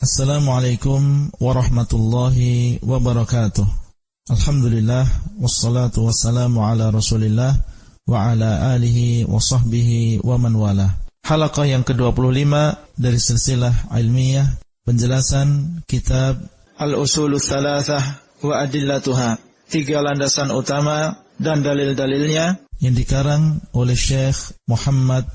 Assalamualaikum warahmatullahi wabarakatuh. Alhamdulillah, wassalatu wassalamu ala rasulillah wa ala alihi wa sahbihi wa man wala. Halaqah yang ke-25 dari silsilah ilmiah penjelasan kitab Al-Usulul Thalathah wa Adillatuha, 3 landasan utama dan dalil-dalilnya, yang dikarang oleh Syekh Muhammad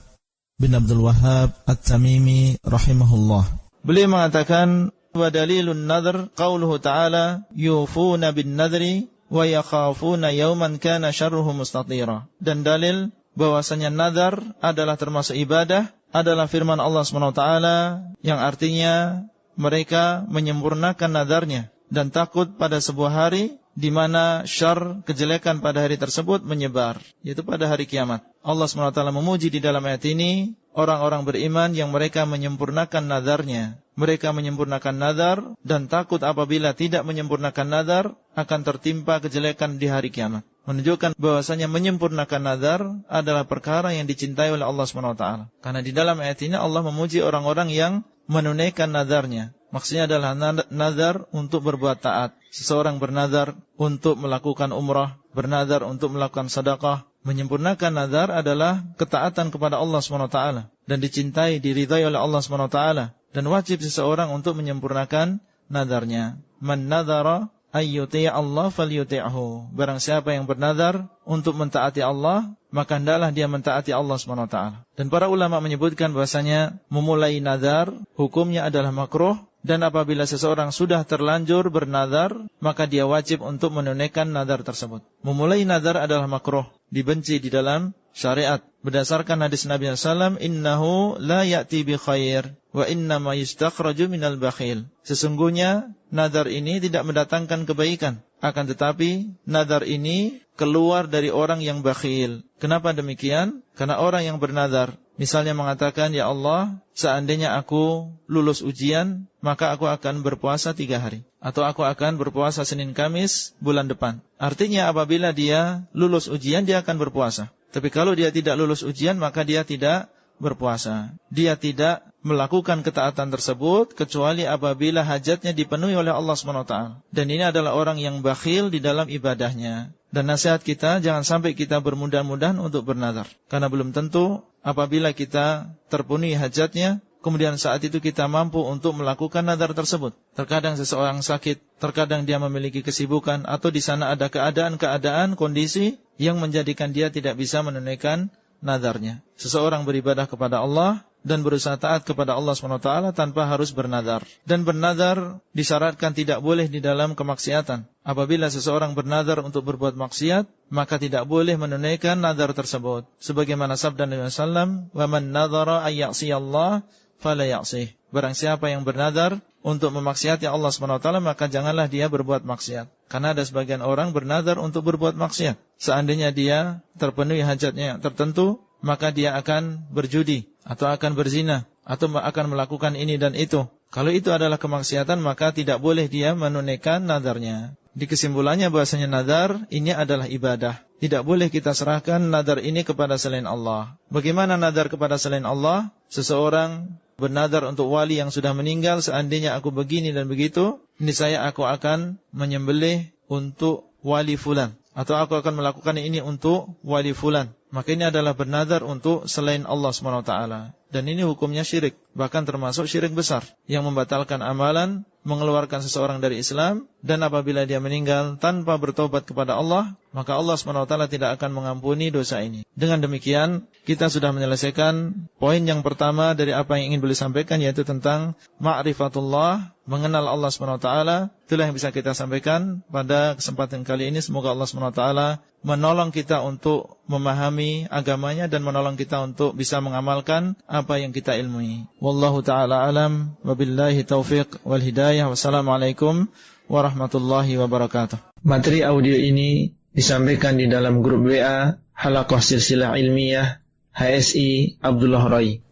bin Abdul Wahhab At-Tamimi rahimahullah. Beliau mengatakan, wa dalilun nadhr qauluhu ta'ala yufuna bin nadri wa yakhafuna yawman kana syarruhu mustatira. Dan dalil bahwasanya nadar adalah termasuk ibadah adalah firman Allah SWT yang artinya mereka menyempurnakan nadarnya dan takut pada sebuah hari di mana syar, kejelekan pada hari tersebut menyebar, yaitu pada hari kiamat. Allah SWT memuji di dalam ayat ini orang-orang beriman yang mereka menyempurnakan nadarnya. Mereka menyempurnakan nadar dan takut apabila tidak menyempurnakan nadar akan tertimpa kejelekan di hari kiamat. Menunjukkan bahwasanya menyempurnakan nadar adalah perkara yang dicintai oleh Allah SWT. Karena di dalam ayat ini Allah memuji orang-orang yang menunaikan nadarnya. Maksudnya adalah nadar untuk berbuat taat. Seseorang bernadar untuk melakukan umrah, bernadar untuk melakukan sedekah. Menyempurnakan nadar adalah ketaatan kepada Allah SWT dan dicintai, diridai oleh Allah SWT. Dan wajib seseorang untuk menyempurnakan nadarnya. Man nadhara ayyuti' Allah falyuti'hu. Barang siapa yang bernadar untuk mentaati Allah, maka hendaklah dia mentaati Allah SWT. Dan para ulama menyebutkan bahasanya memulai nadar hukumnya adalah makruh. Dan apabila seseorang sudah terlanjur bernadar, maka dia wajib untuk menunaikan nadar tersebut. Memulai nadar adalah makruh, dibenci di dalam syariat. Berdasarkan hadis Nabi SAW, innahu la ya'ti bi khair wa innama yustakhraju minal bakhil. Sesungguhnya nadar ini tidak mendatangkan kebaikan, akan tetapi nadar ini keluar dari orang yang bakhil. Kenapa demikian? Karena orang yang bernadar, misalnya mengatakan, ya Allah, seandainya aku lulus ujian, maka aku akan berpuasa 3 hari. Atau aku akan berpuasa Senin Kamis bulan depan. Artinya apabila dia lulus ujian, dia akan berpuasa. Tapi kalau dia tidak lulus ujian, maka dia tidak berpuasa. Dia tidak melakukan ketaatan tersebut kecuali apabila hajatnya dipenuhi oleh Allah SWT. Dan ini adalah orang yang bakhil di dalam ibadahnya. Dan nasihat kita, jangan sampai kita bermudah-mudahan untuk bernadar. Karena belum tentu apabila kita terpenuhi hajatnya, kemudian saat itu kita mampu untuk melakukan nadar tersebut. Terkadang seseorang sakit, terkadang dia memiliki kesibukan, atau di sana ada keadaan-keadaan, kondisi yang menjadikan dia tidak bisa menunaikan nadarnya. Seseorang beribadah kepada Allah dan berusaha taat kepada Allah SWT tanpa harus bernadar. Dan bernadar disyaratkan tidak boleh di dalam kemaksiatan. Apabila seseorang bernadar untuk berbuat maksiat, maka tidak boleh menunaikan nadar tersebut. Sebagaimana sabda Nabi SAW, وَمَنْ نَذَرَ أَيَّعْصِيَ اللَّهِ فَلَا يَعْصِيهِ. Barang siapa yang bernadar untuk memaksiati Allah SWT, maka janganlah dia berbuat maksiat. Karena ada sebagian orang bernadar untuk berbuat maksiat. Seandainya dia terpenuhi hajatnya tertentu, maka dia akan berjudi, atau akan berzina, atau akan melakukan ini dan itu. Kalau itu adalah kemaksiatan, maka tidak boleh dia menunaikan nadarnya. Di kesimpulannya bahasanya nadar ini adalah ibadah. Tidak boleh kita serahkan nadar ini kepada selain Allah. Bagaimana nadar kepada selain Allah? Seseorang bernadar untuk wali yang sudah meninggal, seandainya aku begini dan begitu, niscaya aku akan menyembelih untuk wali fulan, atau aku akan melakukan ini untuk wali fulan. Maka ini adalah bernadar untuk selain Allah SWT. Dan ini hukumnya syirik, bahkan termasuk syirik besar yang membatalkan amalan, mengeluarkan seseorang dari Islam. Dan apabila dia meninggal tanpa bertobat kepada Allah, maka Allah SWT tidak akan mengampuni dosa ini. Dengan demikian, kita sudah menyelesaikan poin yang pertama dari apa yang ingin beliau sampaikan, yaitu tentang ma'rifatullah, mengenal Allah SWT. Itulah yang bisa kita sampaikan pada kesempatan kali ini. Semoga Allah SWT menolong kita untuk memahami agamanya dan menolong kita untuk bisa mengamalkan apa yang kita ilmui. Wallahu ta'ala alam, wabillahi taufiq wal hidayah. Wassalamualaikum warahmatullahi wabarakatuh. Materi audio ini disampaikan di dalam grup WA Halaqah Silsilah Ilmiah HSI Abdullah Rai.